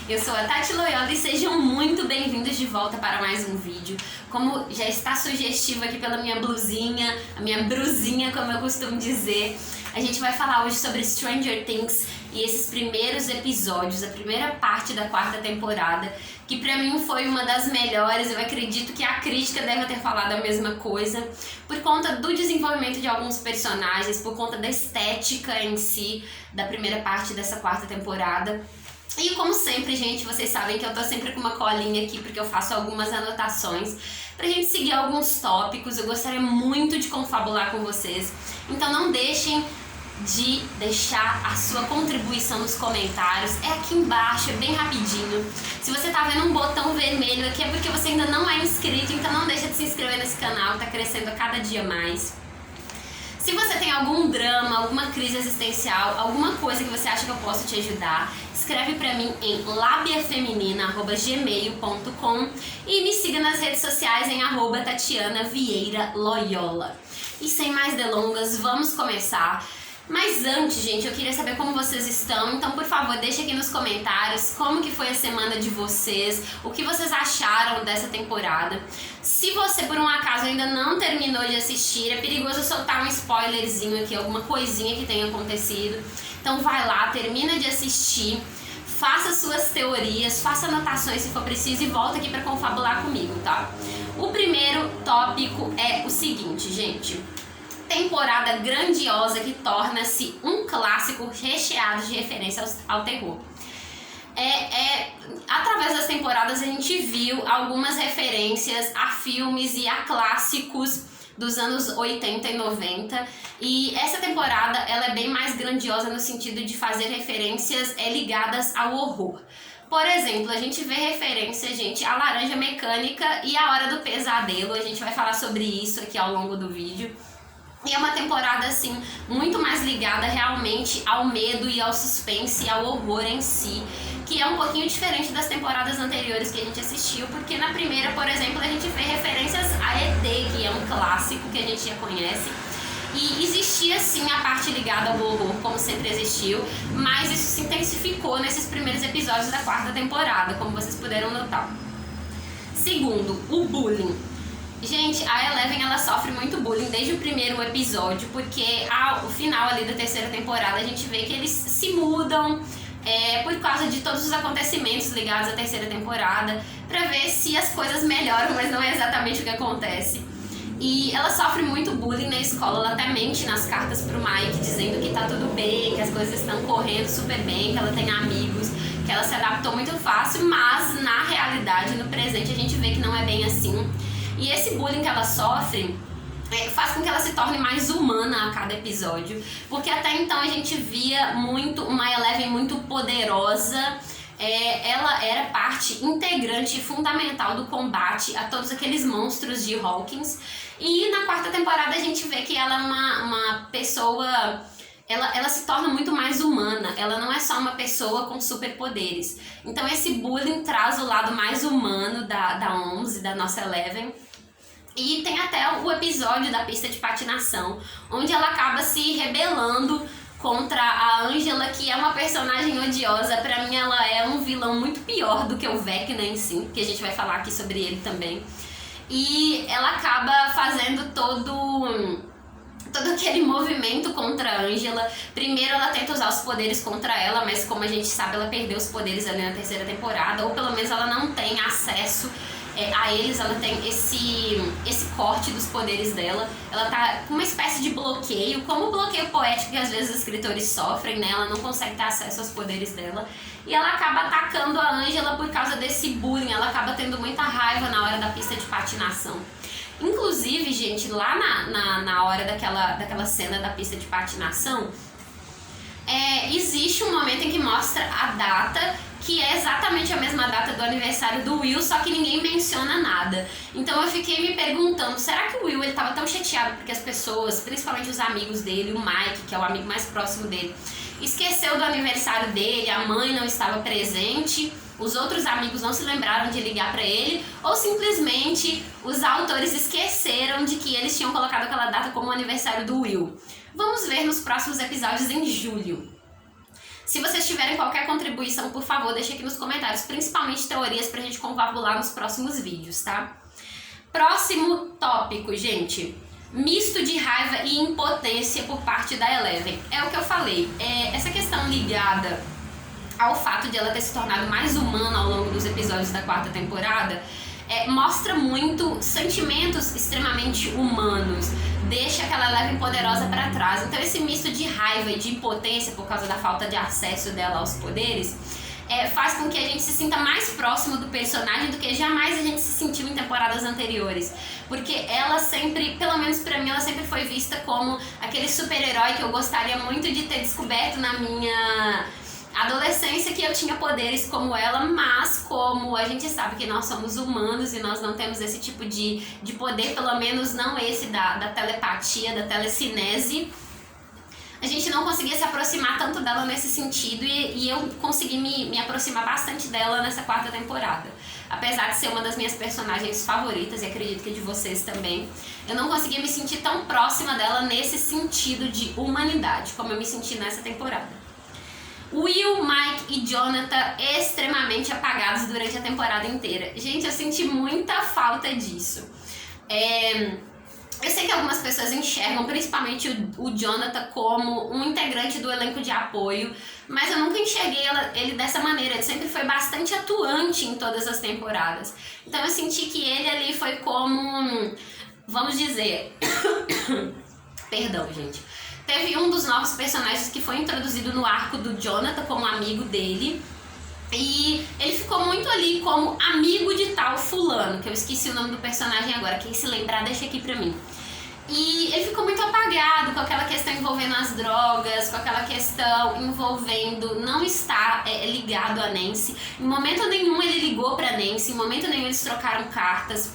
Eu sou a Tati Loyola e sejam muito bem-vindos de volta para mais um vídeo. Como já está sugestivo aqui pela minha blusinha, a minha brusinha, como eu costumo dizer, a gente vai falar hoje sobre Stranger Things e esses primeiros episódios, a primeira parte da quarta temporada, que pra mim foi uma das melhores. Eu acredito que a crítica deve ter falado a mesma coisa, por conta do desenvolvimento de alguns personagens, por conta da estética em si da primeira parte dessa quarta temporada. E como sempre, gente, vocês sabem que eu tô sempre com uma colinha aqui porque eu faço algumas anotações pra gente seguir alguns tópicos. Eu gostaria muito de confabular com vocês, então não deixem de deixar a sua contribuição nos comentários. É aqui embaixo, é bem rapidinho. Se você tá vendo um botão vermelho aqui é porque você ainda não é inscrito, então não deixa de se inscrever nesse canal, tá crescendo a cada dia mais. Se você tem algum drama, alguma crise existencial, alguma coisa que você acha que eu posso te ajudar, escreve pra mim em labiafeminina@gmail.com e me siga nas redes sociais em @TatianaVieiraLoyola. E sem mais delongas, vamos começar. Mas antes, gente, eu queria saber como vocês estão, então por favor deixe aqui nos comentários como que foi a semana de vocês, o que vocês acharam dessa temporada. Se você por um acaso ainda não terminou de assistir, é perigoso soltar um spoilerzinho aqui, alguma coisinha que tenha acontecido, então vai lá, termina de assistir, faça suas teorias, faça anotações se for preciso e volta aqui pra confabular comigo, tá? O primeiro tópico é o seguinte, gente: temporada grandiosa que torna-se um clássico recheado de referências ao terror. Através das temporadas a gente viu algumas referências a filmes e a clássicos dos anos 80 e 90, e essa temporada ela é bem mais grandiosa no sentido de fazer referências ligadas ao horror. Por exemplo, a gente vê referência, gente, à Laranja Mecânica e à Hora do Pesadelo. A gente vai falar sobre isso aqui ao longo do vídeo. E é uma temporada, assim, muito mais ligada realmente ao medo e ao suspense e ao horror em si, que é um pouquinho diferente das temporadas anteriores que a gente assistiu, porque na primeira, por exemplo, a gente vê referências a ET, que é um clássico que a gente já conhece, e existia sim a parte ligada ao horror, como sempre existiu, mas isso se intensificou nesses primeiros episódios da quarta temporada, como vocês puderam notar. Segundo, o bullying. Gente, a Eleven ela sofre muito bullying desde o primeiro episódio, porque ao final ali da terceira temporada a gente vê que eles se mudam por causa de todos os acontecimentos ligados à terceira temporada, pra ver se as coisas melhoram, mas não é exatamente o que acontece. E ela sofre muito bullying na escola, ela até mente nas cartas pro Mike, dizendo que tá tudo bem, que as coisas estão correndo super bem, que ela tem amigos, que ela se adaptou muito fácil, mas na realidade, no presente, a gente vê que não é bem assim. E esse bullying que ela sofre faz com que ela se torne mais humana a cada episódio, porque até então a gente via muito uma Eleven muito poderosa. Ela era parte integrante e fundamental do combate a todos aqueles monstros de Hawkins, e na quarta temporada a gente vê que ela é uma pessoa. Ela se torna muito mais humana, ela não é só uma pessoa com superpoderes. Então esse bullying traz o lado mais humano da Onze, da nossa Eleven. E tem até o episódio da pista de patinação, onde ela acaba se rebelando contra a Angela, que é uma personagem odiosa. Pra mim ela é um vilão muito pior do que o Vecna em si, que a gente vai falar aqui sobre ele também. E ela acaba fazendo todo aquele movimento contra a Angela. Primeiro ela tenta usar os poderes contra ela, mas como a gente sabe, ela perdeu os poderes ali na terceira temporada, ou pelo menos ela não tem acesso a eles, ela tem esse corte dos poderes dela. Ela tá com uma espécie de bloqueio, como o bloqueio poético que às vezes os escritores sofrem, né? Ela não consegue ter acesso aos poderes dela, e ela acaba atacando a Angela por causa desse bullying. Ela acaba tendo muita raiva na hora da pista de patinação. Inclusive, gente, lá na hora daquela cena da pista de patinação, existe um momento em que mostra a data, que é exatamente a mesma data do aniversário do Will, só que ninguém menciona nada. Então eu fiquei me perguntando, será que o Will ele tava tão chateado porque as pessoas, principalmente os amigos dele, o Mike, que é o amigo mais próximo dele, esqueceu do aniversário dele, a mãe não estava presente, os outros amigos não se lembraram de ligar pra ele, ou simplesmente os autores esqueceram de que eles tinham colocado aquela data como o aniversário do Will? Vamos ver nos próximos episódios em julho. Se vocês tiverem qualquer contribuição, por favor, deixe aqui nos comentários, principalmente teorias pra gente confabular nos próximos vídeos, tá? Próximo tópico, gente. Misto de raiva e impotência por parte da Eleven. É o que eu falei, essa questão ligada ao fato de ela ter se tornado mais humana ao longo dos episódios da 4ª temporada, mostra muito sentimentos extremamente humanos, deixa aquela Eleven poderosa para trás. Então esse misto de raiva e de impotência por causa da falta de acesso dela aos poderes faz com que a gente se sinta mais próximo do personagem do que jamais a gente se sentiu em temporadas anteriores. Porque ela sempre, pelo menos pra mim, ela sempre foi vista como aquele super-herói que eu gostaria muito de ter descoberto na minha adolescência, que eu tinha poderes como ela, mas como a gente sabe que nós somos humanos e nós não temos esse tipo de poder, pelo menos não esse da telepatia, da telecinese, a gente não conseguia se aproximar tanto dela nesse sentido e eu consegui me aproximar bastante dela nessa 4ª temporada. Apesar de ser uma das minhas personagens favoritas, e acredito que de vocês também, eu não conseguia me sentir tão próxima dela nesse sentido de humanidade, como eu me senti nessa temporada. Will, Mike e Jonathan extremamente apagados durante a temporada inteira. Gente, eu senti muita falta disso. Eu sei que algumas pessoas enxergam principalmente o Jonathan como um integrante do elenco de apoio, mas eu nunca enxerguei ele dessa maneira. Ele sempre foi bastante atuante em todas as temporadas. Então eu senti que ele ali foi como, vamos dizer... Perdão, gente. Teve um dos novos personagens que foi introduzido no arco do Jonathan como amigo dele. E ele ficou muito ali como amigo de tal fulano, que eu esqueci o nome do personagem agora, quem se lembrar deixa aqui pra mim. E ele ficou muito apagado com aquela questão envolvendo as drogas, com aquela questão envolvendo não estar ligado a Nancy. Em momento nenhum ele ligou pra Nancy, em momento nenhum eles trocaram cartas.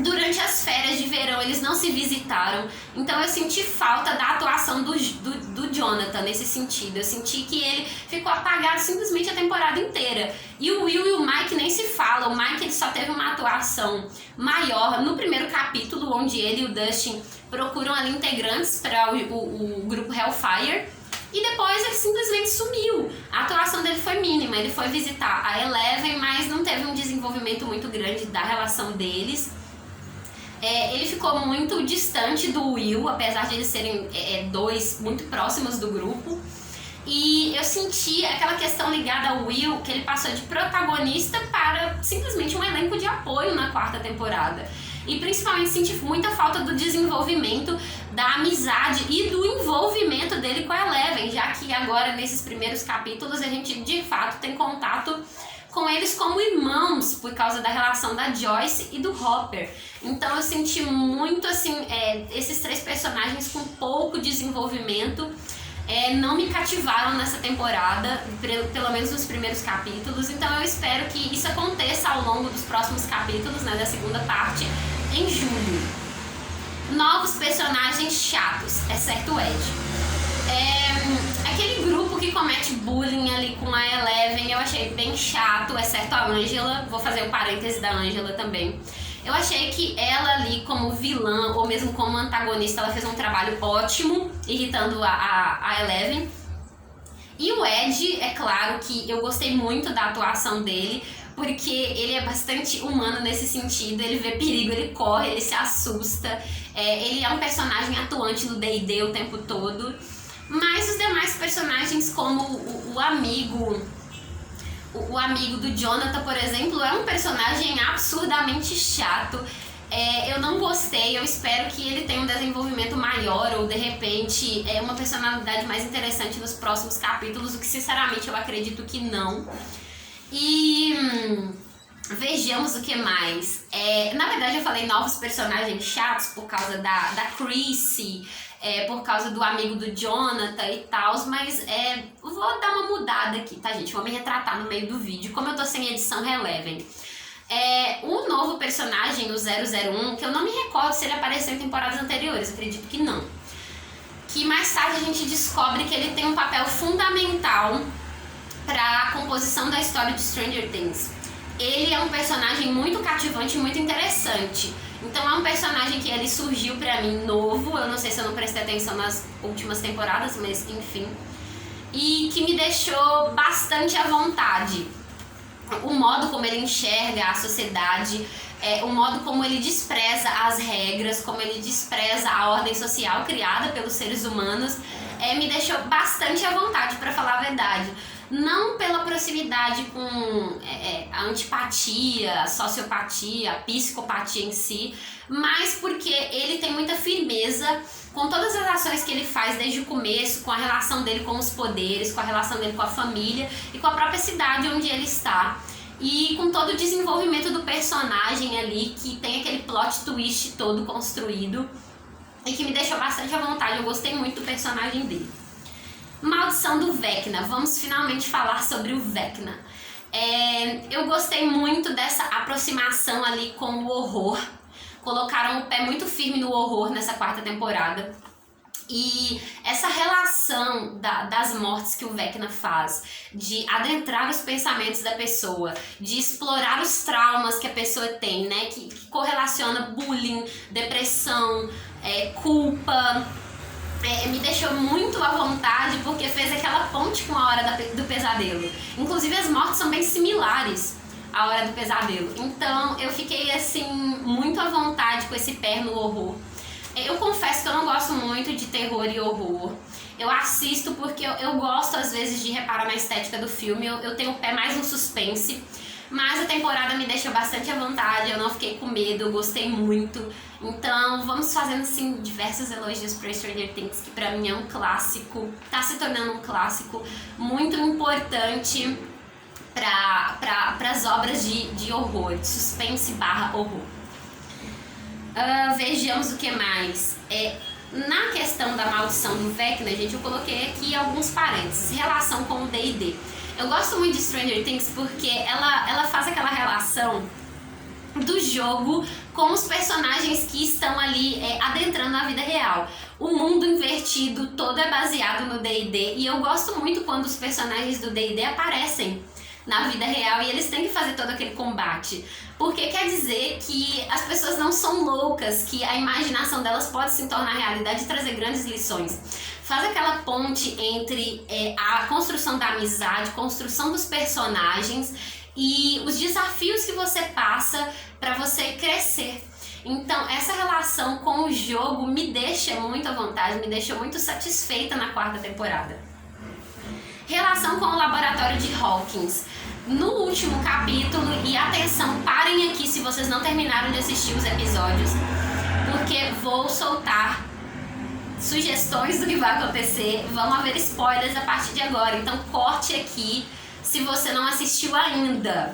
Durante as férias de verão eles não se visitaram, então eu senti falta da atuação do Jonathan nesse sentido. Eu senti que ele ficou apagado simplesmente a temporada inteira. E o Will e o Mike nem se falam. O Mike ele só teve uma atuação maior no primeiro capítulo, onde ele e o Dustin procuram ali integrantes para o grupo Hellfire. E depois ele simplesmente sumiu. A atuação dele foi mínima. Ele foi visitar a Eleven, mas não teve um desenvolvimento muito grande da relação deles. Ele ficou muito distante do Will, apesar de eles serem dois muito próximos do grupo. E eu senti aquela questão ligada ao Will, que ele passou de protagonista para simplesmente um elenco de apoio na 4ª temporada. E principalmente senti muita falta do desenvolvimento, da amizade e do envolvimento dele com a Eleven, já que agora nesses primeiros capítulos a gente de fato tem contato com eles como irmãos, por causa da relação da Joyce e do Hopper. Então eu senti muito assim, esses três personagens com pouco desenvolvimento, não me cativaram nessa temporada, pelo menos nos primeiros capítulos. Então eu espero que isso aconteça ao longo dos próximos capítulos, né, da segunda parte, em julho. Novos personagens chatos, exceto o Ed. Aquele grupo que comete bullying ali com a Eleven, eu achei bem chato, exceto a Angela. Vou fazer o parêntese da Angela também. Eu achei que ela ali como vilã, ou mesmo como antagonista, ela fez um trabalho ótimo, irritando a Eleven. E o Ed, é claro que eu gostei muito da atuação dele, porque ele é bastante humano nesse sentido. Ele vê perigo, ele corre, ele se assusta. Ele é um personagem atuante no D&D o tempo todo. Mas os demais personagens, como o amigo do Jonathan, por exemplo, é um personagem absurdamente chato. Eu não gostei, eu espero que ele tenha um desenvolvimento maior ou, de repente, uma personalidade mais interessante nos próximos capítulos, o que, sinceramente, eu acredito que não. E vejamos o que mais. Na verdade, eu falei novos personagens chatos por causa da Chrissy, por causa do amigo do Jonathan e tal, mas vou dar uma mudada aqui, tá, gente? Vou me retratar no meio do vídeo, como eu tô sem edição Eleven. O novo personagem, o 001, que eu não me recordo se ele apareceu em temporadas anteriores, acredito que não. Que mais tarde a gente descobre que ele tem um papel fundamental para a composição da história de Stranger Things. Ele é um personagem muito cativante e muito interessante. Então é um personagem que ele surgiu pra mim novo. Eu não sei se eu não prestei atenção nas últimas temporadas, mas enfim. e que me deixou bastante à vontade. O modo como ele enxerga a sociedade, o modo como ele despreza as regras, como ele despreza a ordem social criada pelos seres humanos, me deixou bastante à vontade, para falar a verdade. Não pela proximidade com a antipatia, a sociopatia, a psicopatia em si, mas porque ele tem muita firmeza com todas as ações que ele faz desde o começo, com a relação dele com os poderes, com a relação dele com a família e com a própria cidade onde ele está. E com todo o desenvolvimento do personagem ali, que tem aquele plot twist todo construído e que me deixou bastante à vontade. Eu gostei muito do personagem dele. Maldição do Vecna. Vamos finalmente falar sobre o Vecna. Eu gostei muito dessa aproximação ali com o horror. Colocaram o pé muito firme no horror nessa 4ª temporada. E essa relação das mortes que o Vecna faz, de adentrar os pensamentos da pessoa, de explorar os traumas que a pessoa tem, né? Que correlaciona bullying, depressão, culpa, me deixou muito à vontade, porque fez aquela ponte com a Hora do Pesadelo. Inclusive as mortes são bem similares à Hora do Pesadelo. Então eu fiquei assim muito à vontade com esse pé no horror. Eu confesso que eu não gosto muito de terror e horror. Eu assisto porque eu gosto às vezes de reparar na estética do filme. Eu tenho o pé mais no suspense. Mas a temporada me deixou bastante à vontade, eu não fiquei com medo, eu gostei muito. Então vamos fazendo assim diversos elogios para Stranger Things, que pra mim é um clássico, tá se tornando um clássico muito importante para as obras de horror, de suspense / horror. Vejamos o que mais. Na questão da maldição do Vecna, gente, eu coloquei aqui alguns parênteses. Relação com o D&D. Eu gosto muito de Stranger Things porque ela faz aquela relação do jogo com os personagens que estão ali adentrando a vida real. O mundo invertido todo é baseado no D&D e eu gosto muito quando os personagens do D&D aparecem na vida real e eles têm que fazer todo aquele combate. Porque quer dizer que as pessoas não são loucas, que a imaginação delas pode se tornar realidade e trazer grandes lições. Faz aquela ponte entre a construção da amizade, construção dos personagens e os desafios que você passa para você crescer. Então, essa relação com o jogo me deixa muito à vontade, me deixou muito satisfeita na 4ª temporada. Relação com o laboratório de Hawkins. No último capítulo, e atenção, parem aqui se vocês não terminaram de assistir os episódios, porque vou soltar sugestões do que vai acontecer, vão haver spoilers a partir de agora, então corte aqui se você não assistiu ainda.